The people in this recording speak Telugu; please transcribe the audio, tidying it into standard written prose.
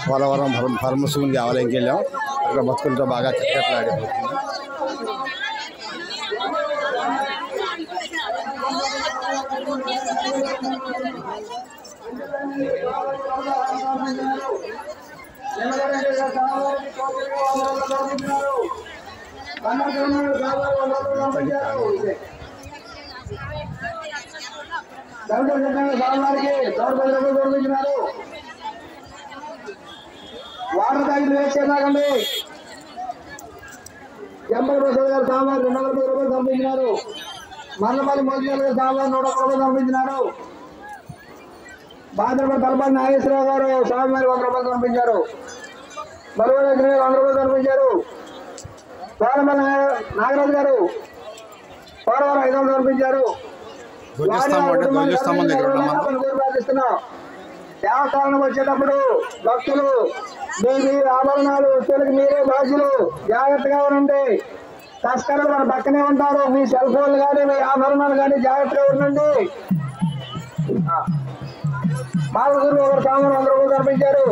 పోలవరం పరమశివునికి ఆలయంకి వెళ్ళాం. అక్కడ భక్తులతో బాగా కిటకిటలాడిపోతుంది. వాటర్ ప్యాకెట్ వేస్ట్ చేయకండి. 80 రూపాయలు గారు సాంబార్ 240 రూపాయలు పంపించినారు. మల్లపల్లి మోదీ గారు సాంబార్ 100 రూపాయలు పంపించినారు. బాద్రపల్లి తలపల్లి నాగేశ్వరరావు గారు సాంబార్ 100 రూపాయలు పంపించారు. మరువల 100 రూపాయలు పంపించారు. పోలమల్లి నాగరాజు గారు పోలవరం 500 పంపించారు. దేవస్థానం వచ్చేటప్పుడు భక్తులు మీ ఆభరణాలు వస్తువులకు మీరే బాధ్యులు. జాగ్రత్తగా ఉండండి. తస్కరులు మన పక్కనే ఉంటారు. మీ సెల్ ఫోన్లు కానీ మీ ఆభరణాలు కానీ జాగ్రత్తగా ఉండండి. మామూలు ఒకరు సామాన్ 100 రూపాయలు పంపించారు.